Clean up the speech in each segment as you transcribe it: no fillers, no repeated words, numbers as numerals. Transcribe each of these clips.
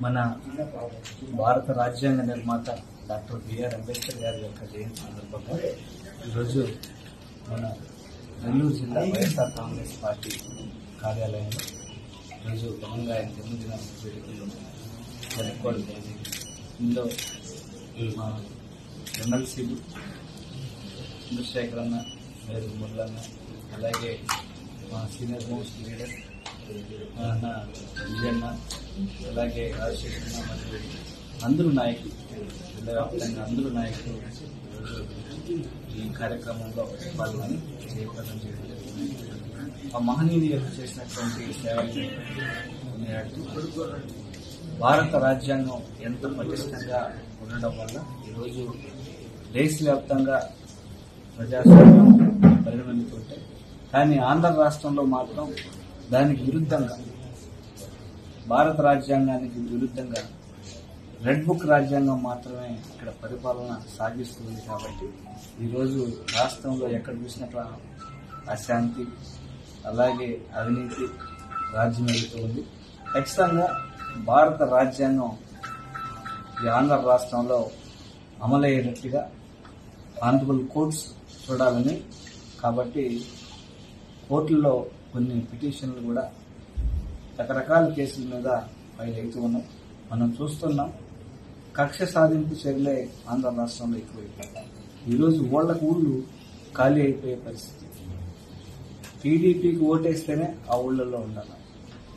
మన భారత రాజ్యాంగ నిర్మాత డాక్టర్ బిఆర్ అంబేద్కర్ గారి యొక్క జయంతి సందర్భంగా ఈరోజు మన నెల్లూరు జిల్లా వైఎస్ఆర్ కాంగ్రెస్ పార్టీ కార్యాలయంలో ఈరోజు ఘనంగా ఆయన జన్మదిన వేడుకలు జరుపుకోవడం జరిగింది. ఇందులో మా ఎమ్మెల్సీలు చంద్రశేఖర్ అన్న, మేరు మురళన్న, అలాగే మా సీనియర్ మోస్ట్ లీడర్ అన్న విజయన్న, అలాగే రాజశేఖర్ మరియు అందరూ నాయకులు, జిల్లా వ్యాప్తంగా అందరూ నాయకులు ఈ కార్యక్రమంలో పాల్గొని జయప్రదం చేయడం జరిగింది. ఆ మహనీయులు చేసినటువంటి సేవల్ని కొనియాడుతూ భారత రాజ్యాంగం ఎంతో పటిష్టంగా ఉండడం వల్ల ఈరోజు దేశవ్యాప్తంగా ప్రజాస్వామ్యం పరిగణిస్తుంటే, కానీ ఆంధ్ర రాష్ట్రంలో మాత్రం దానికి విరుద్ధంగా, భారత రాజ్యాంగానికి విరుద్ధంగా రెడ్ బుక్ రాజ్యాంగం మాత్రమే ఇక్కడ పరిపాలన సాగిస్తుంది. కాబట్టి ఈరోజు రాష్ట్రంలో ఎక్కడ చూసినట్టు అశాంతి, అలాగే అవినీతి రాజ్యం వెళుతూ ఉంది. ఖచ్చితంగా భారత రాజ్యాంగం ఈ ఆంధ్ర రాష్ట్రంలో అమలయ్యేటట్టుగా ఆనరబుల్ కోర్ట్స్ చూడాలని, కాబట్టి కోర్టుల్లో కొన్ని పిటిషన్లు కూడా రకరకాల కేసుల మీద ఫైల్ అవుతూ ఉన్నాయి. మనం చూస్తున్నాం, కక్ష సాధింపు చర్యలే ఆంధ్ర రాష్ట్రంలో ఎక్కువైపోయాయి. ఈరోజు ఊళ్ళకు ఊళ్ళు ఖాళీ అయిపోయే పరిస్థితి. టీడీపీకి ఓటేస్తేనే ఆ ఊళ్ళల్లో ఉండాలి.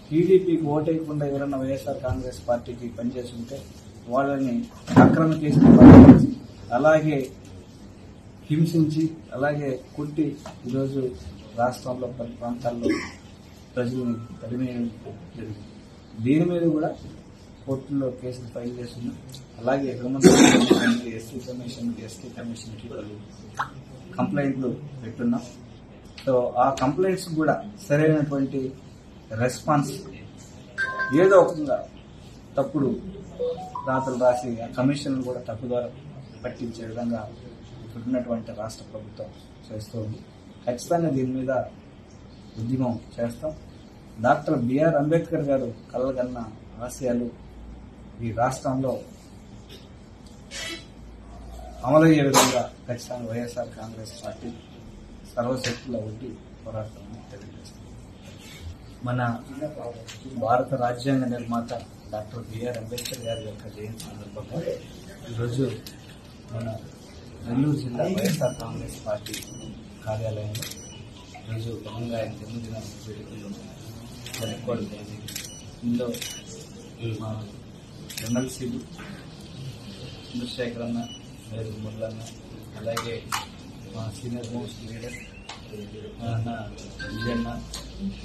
టీడీపీకి ఓటేయకుండా ఎవరన్నా వైఎస్ఆర్ కాంగ్రెస్ పార్టీకి పనిచేస్తుంటే వాళ్ళని అక్రమ కేసులు బయటపడి, అలాగే హింసించి, అలాగే కొట్టి ఈరోజు రాష్ట్రంలో పలు ప్రాంతాల్లో ప్రజల్ని తరిమేయడం జరిగింది. దీని మీద కూడా కోర్టుల్లో కేసులు ఫైల్ చేస్తున్నాం. అలాగే గవర్నమెంట్ ఎస్టీ కమిషన్కి కంప్లైంట్లు పెట్టున్నాం. సో ఆ కంప్లైంట్స్ కూడా సరైనటువంటి రెస్పాన్స్, ఏదో ఒకగా తప్పుడు రాతలు రాసి ఆ కమిషన్ కూడా తప్పుదారి పట్టించే విధంగా ఇప్పుడున్నటువంటి రాష్ట్ర ప్రభుత్వం చేస్తూ ఉంది. ఖచ్చితంగా దీని మీద ఉద్యమం చేస్తాం. డాక్టర్ బిఆర్ అంబేద్కర్ గారు కలగన్న ఆశయాలు ఈ రాష్ట్రంలో అమలయ్యే విధంగా ఖచ్చితంగా వైఎస్ఆర్ కాంగ్రెస్ పార్టీ సర్వశక్తుల ఒడ్డి పోరాడుతుందని తెలియజేస్తుంది. మన భారత రాజ్యాంగ నిర్మాత డాక్టర్ బిఆర్ అంబేద్కర్ గారి యొక్క జయంతి సందర్భంగా ఈరోజు మన నెల్లూరు జిల్లా వైఎస్ఆర్ కాంగ్రెస్ పార్టీ కార్యాలయంలో ఈరోజు ఘనంగా ఆయన జన్మదిన వేడుకలు జరుపుకోవడం జరిగింది. ఇందులో మా ఎమ్మెల్సీలు చంద్రశేఖర్ అన్న, మేరు మురళన్న, అలాగే మా సీనియర్ మోస్ట్ లీడర్ అన్న విజయన్న,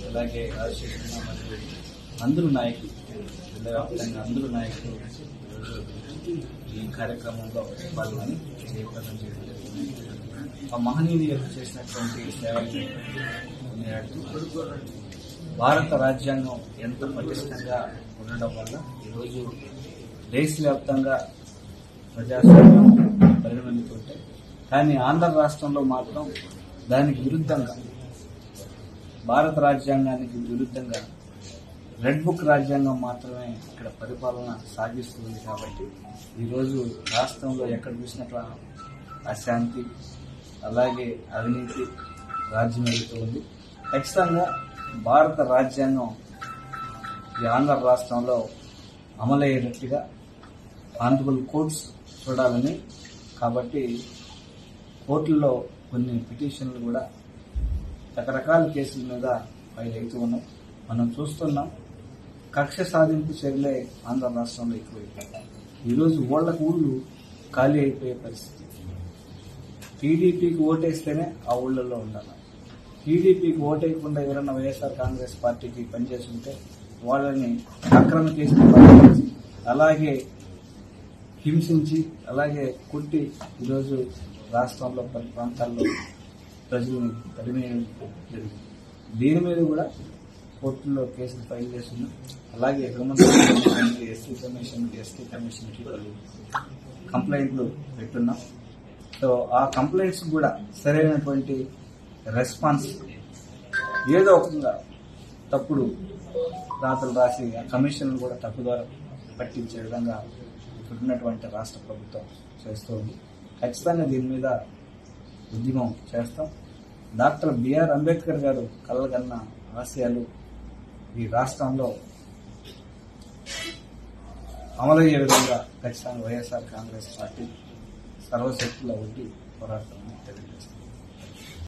అలాగే రాజశేఖర్ మరియు అందరూ నాయకులు, జిల్లా వ్యాప్తంగా అందరూ నాయకులు ఈ కార్యక్రమంలో పాల్గొని జయప్రదం చేయడం జరిగింది. ఆ మహనీయులు చేసినటువంటి సేవల్ని కొనియాడుతూ భారత రాజ్యాంగం ఎంతో పటిష్టంగా ఉండడం వల్ల ఈరోజు దేశవ్యాప్తంగా ప్రజాస్వామ్యం పరిగణిస్తుంటే, కానీ ఆంధ్ర రాష్ట్రంలో మాత్రం దానికి విరుద్ధంగా, భారత రాజ్యాంగానికి విరుద్ధంగా రెడ్ బుక్ రాజ్యాంగం మాత్రమే ఇక్కడ పరిపాలన సాగిస్తుంది. కాబట్టి ఈరోజు రాష్ట్రంలో ఎక్కడ చూసినట్టు అశాంతి, అలాగే అవినీతి రాజ్యం వెళుతూ ఉంది. ఖచ్చితంగా భారత రాజ్యాంగం ఈ ఆంధ్ర రాష్ట్రంలో అమలయ్యేటట్టుగా ఆనరబుల్ కోర్ట్స్ చూడాలని, కాబట్టి కోర్టుల్లో కొన్ని పిటిషన్లు కూడా రకరకాల కేసుల మీద ఫైల్ అవుతూ ఉన్నాయి. మనం చూస్తున్నాం, కక్ష సాధింపు చర్యలే ఆంధ్ర రాష్ట్రంలో ఎక్కువైపోయాయి. ఈరోజు ఊళ్ళకు ఊళ్ళు ఖాళీ అయిపోయే పరిస్థితి. టీడీపీకి ఓటేస్తేనే ఆ ఊళ్ళల్లో ఉండాలి. టీడీపీకి ఓటేయకుండా ఎవరన్నా వైఎస్ఆర్ కాంగ్రెస్ పార్టీకి పనిచేస్తుంటే వాళ్ళని అక్రమ కేసులు బయటపడి, అలాగే హింసించి, అలాగే కొట్టి ఈరోజు రాష్ట్రంలో పలు ప్రాంతాల్లో ప్రజల్ని తరిమేయడం జరిగింది. దీని మీద కూడా కోర్టుల్లో కేసులు ఫైల్ చేస్తున్నాం. అలాగే గవర్నమెంట్ ఎస్టీ కమిషన్కి కంప్లైంట్లు పెట్టున్నాం. సో ఆ కంప్లైంట్స్ కూడా సరైనటువంటి రెస్పాన్స్, ఏదో ఒకగా తప్పుడు రాతలు రాసి ఆ కమిషన్ కూడా తప్పుదారి పట్టించే విధంగా ఇప్పుడున్నటువంటి రాష్ట్ర ప్రభుత్వం చేస్తోంది. ఖచ్చితంగా దీని మీద ఉద్యమం చేస్తాం. డాక్టర్ బిఆర్ అంబేద్కర్ గారు కలగన్న ఆశయాలు ఈ రాష్ట్రంలో అమలయ్యే విధంగా ఖచ్చితంగా వైఎస్ఆర్ కాంగ్రెస్ పార్టీ సర్వశక్తుల ఒడ్డి పోరాడుతామని తెలియజేస్తుంది.